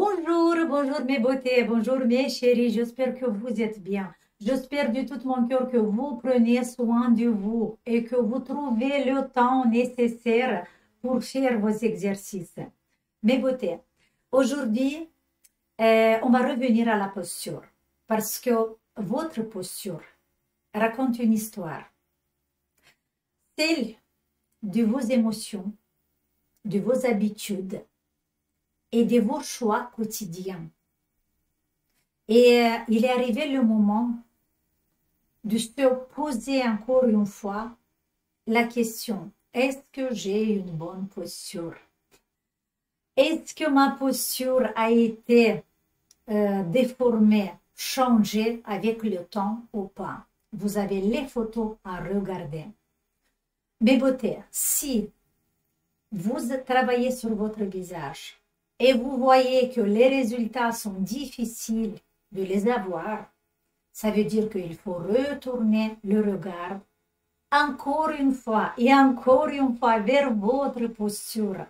Bonjour, bonjour mes beautés, bonjour mes chéris, j'espère que vous êtes bien. J'espère de tout mon cœur que vous prenez soin de vous et que vous trouvez le temps nécessaire pour faire vos exercices. Mes beautés, aujourd'hui, on va revenir à la posture parce que votre posture raconte une histoire, celle de vos émotions, de vos habitudes et de vos choix quotidiens. Et il est arrivé le moment de se poser encore une fois la question, est-ce que j'ai une bonne posture? Est-ce que ma posture a été déformée, changée avec le temps ou pas? Vous avez les photos à regarder. Mes beautés, si vous travaillez sur votre visage et vous voyez que les résultats sont difficiles de les avoir, ça veut dire qu'il faut retourner le regard encore une fois et encore une fois vers votre posture.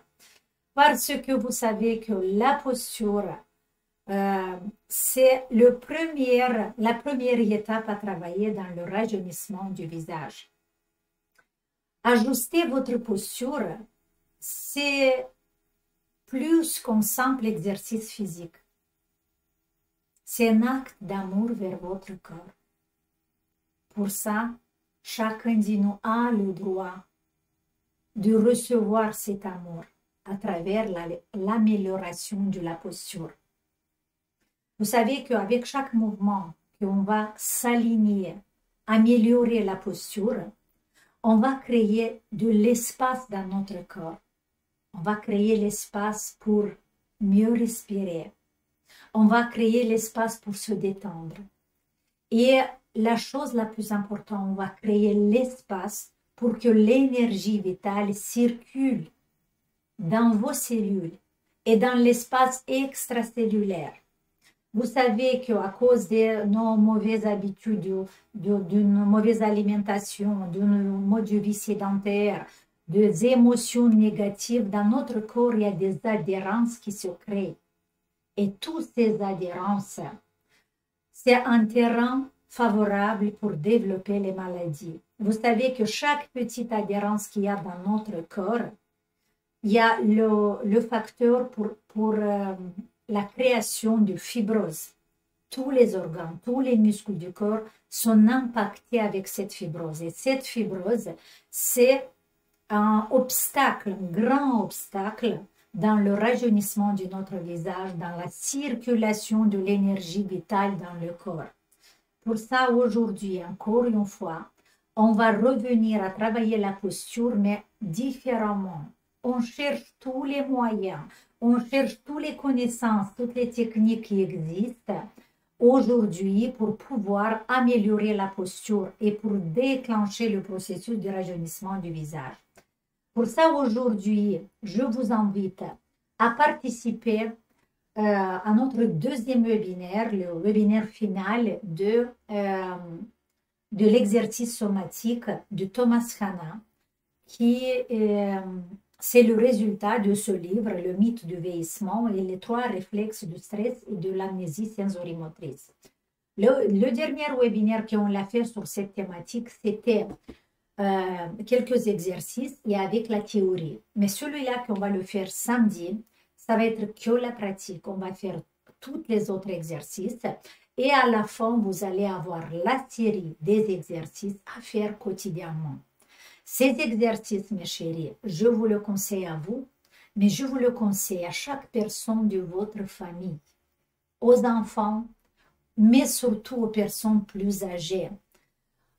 Parce que vous savez que la posture, c'est la première étape à travailler dans le rajeunissement du visage. Ajuster votre posture, c'est plus qu'un simple exercice physique. C'est un acte d'amour vers votre corps. Pour ça, chacun de nous a le droit de recevoir cet amour à travers l'amélioration de la posture. Vous savez qu'avec chaque mouvement qu'on va s'aligner, améliorer la posture, on va créer de l'espace dans notre corps. On va créer l'espace pour mieux respirer. On va créer l'espace pour se détendre. Et la chose la plus importante, on va créer l'espace pour que l'énergie vitale circule dans vos cellules et dans l'espace extracellulaire. Vous savez qu'à cause de nos mauvaises habitudes, d'une mauvaise alimentation, d'un mode de vie sédentaire, des émotions négatives, dans notre corps, il y a des adhérences qui se créent. Et toutes ces adhérences, c'est un terrain favorable pour développer les maladies. Vous savez que chaque petite adhérence qu'il y a dans notre corps, il y a le facteur pour la création de fibrose. Tous les organes, tous les muscles du corps sont impactés avec cette fibrose. Et cette fibrose, c'est un obstacle, un grand obstacle dans le rajeunissement de notre visage, dans la circulation de l'énergie vitale dans le corps. Pour ça, aujourd'hui, encore une fois, on va revenir à travailler la posture, mais différemment. On cherche tous les moyens, on cherche toutes les connaissances, toutes les techniques qui existent aujourd'hui pour pouvoir améliorer la posture et pour déclencher le processus de rajeunissement du visage. Pour ça, aujourd'hui, je vous invite à participer à notre deuxième webinaire, le webinaire final de l'exercice somatique de Thomas Hanna, qui c'est le résultat de ce livre, Le mythe du vieillissement et les 3 réflexes du stress et de l'amnésie sensorimotrice. Le dernier webinaire qu'on a fait sur cette thématique, c'était quelques exercices et avec la théorie. Mais celui-là qu'on va le faire samedi, ça va être que la pratique. On va faire tous les autres exercices et à la fin, vous allez avoir la série des exercices à faire quotidiennement. Ces exercices, mes chéris, je vous le conseille à vous, mais je vous le conseille à chaque personne de votre famille, aux enfants, mais surtout aux personnes plus âgées.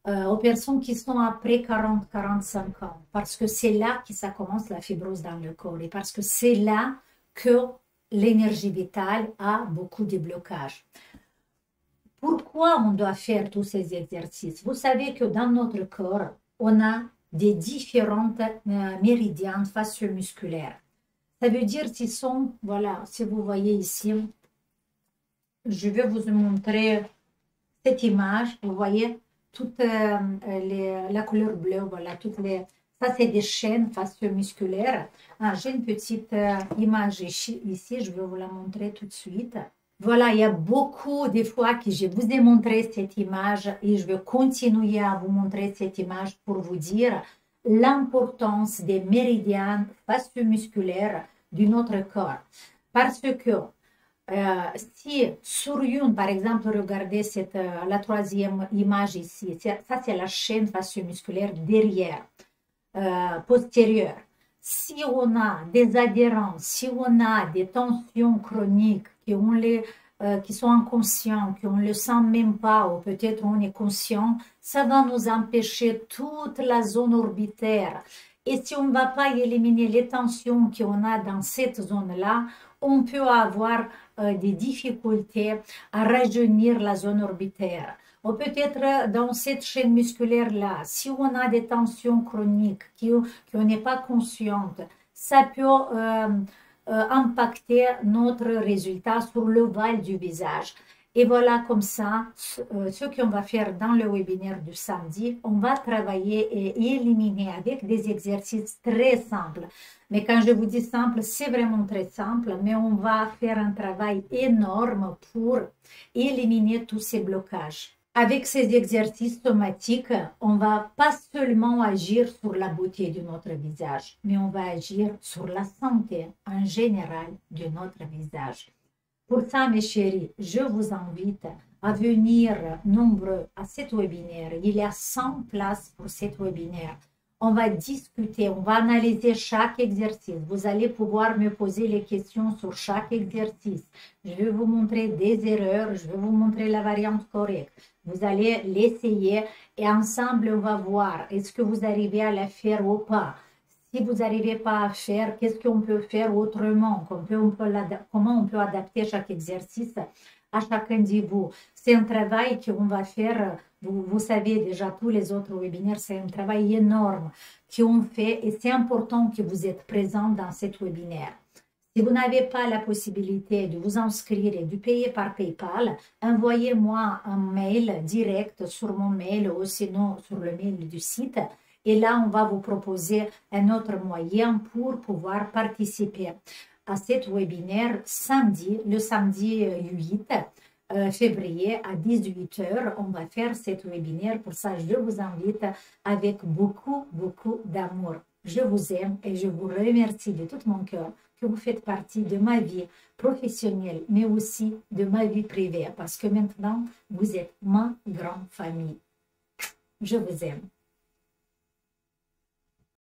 Aux personnes qui sont après 40-45 ans, parce que c'est là que ça commence la fibrose dans le corps et parce que c'est là que l'énergie vitale a beaucoup de blocages. Pourquoi on doit faire tous ces exercices? Vous savez que dans notre corps, on a des différentes méridiens fascio-musculaires. Ça veut dire qu'ils sont, voilà, si vous voyez ici, je vais vous montrer cette image, vous voyez, toute la couleur bleue, voilà, toutes Ça, c'est des chaînes fascio-musculaires. Ah, j'ai une petite image ici, je vais vous la montrer tout de suite. Voilà, il y a beaucoup de fois que je vous ai montré cette image et je vais continuer à vous montrer cette image pour vous dire l'importance des méridiens fascio-musculaires de notre corps. Parce que si sur une, par exemple, regardez la troisième image ici, ça c'est la chaîne fascio-musculaire derrière, postérieure. Si on a des adhérences, si on a des tensions chroniques qui sont inconscients, qu'on ne le sent même pas, ou peut-être on est conscient, ça va nous empêcher toute la zone orbitaire. Et si on ne va pas éliminer les tensions qu'on a dans cette zone-là, on peut avoir des difficultés à rajeunir la zone orbitaire. Ou peut-être dans cette chaîne musculaire-là, si on a des tensions chroniques qu'on n'est pas consciente, ça peut impacter notre résultat sur l'ovale du visage. Et voilà comme ça, ce qu'on va faire dans le webinaire du samedi, on va travailler et éliminer avec des exercices très simples. Mais quand je vous dis simple, c'est vraiment très simple, mais on va faire un travail énorme pour éliminer tous ces blocages. Avec ces exercices somatiques, on va pas seulement agir sur la beauté de notre visage, mais on va agir sur la santé en général de notre visage. Pour ça, mes chéris, je vous invite à venir nombreux à cet webinaire. Il y a 100 places pour cet webinaire. On va discuter, on va analyser chaque exercice. Vous allez pouvoir me poser les questions sur chaque exercice. Je vais vous montrer des erreurs, je vais vous montrer la variante correcte. Vous allez l'essayer et ensemble, on va voir est-ce que vous arrivez à la faire ou pas. Si vous n'arrivez pas à faire, qu'est-ce qu'on peut faire autrement? Comment on peut adapter chaque exercice à chacun de vous? C'est un travail qu'on va faire, vous savez déjà, tous les autres webinaires, c'est un travail énorme qu'on fait et c'est important que vous êtes présent dans cet webinaire. Si vous n'avez pas la possibilité de vous inscrire et de payer par PayPal, envoyez-moi un mail direct sur mon mail ou sinon sur le mail du site. Et là, on va vous proposer un autre moyen pour pouvoir participer à cet webinaire samedi, le samedi 8 février à 18 h. On va faire cet webinaire. Pour ça, je vous invite avec beaucoup, beaucoup d'amour. Je vous aime et je vous remercie de tout mon cœur que vous faites partie de ma vie professionnelle, mais aussi de ma vie privée, parce que maintenant, vous êtes ma grande famille. Je vous aime.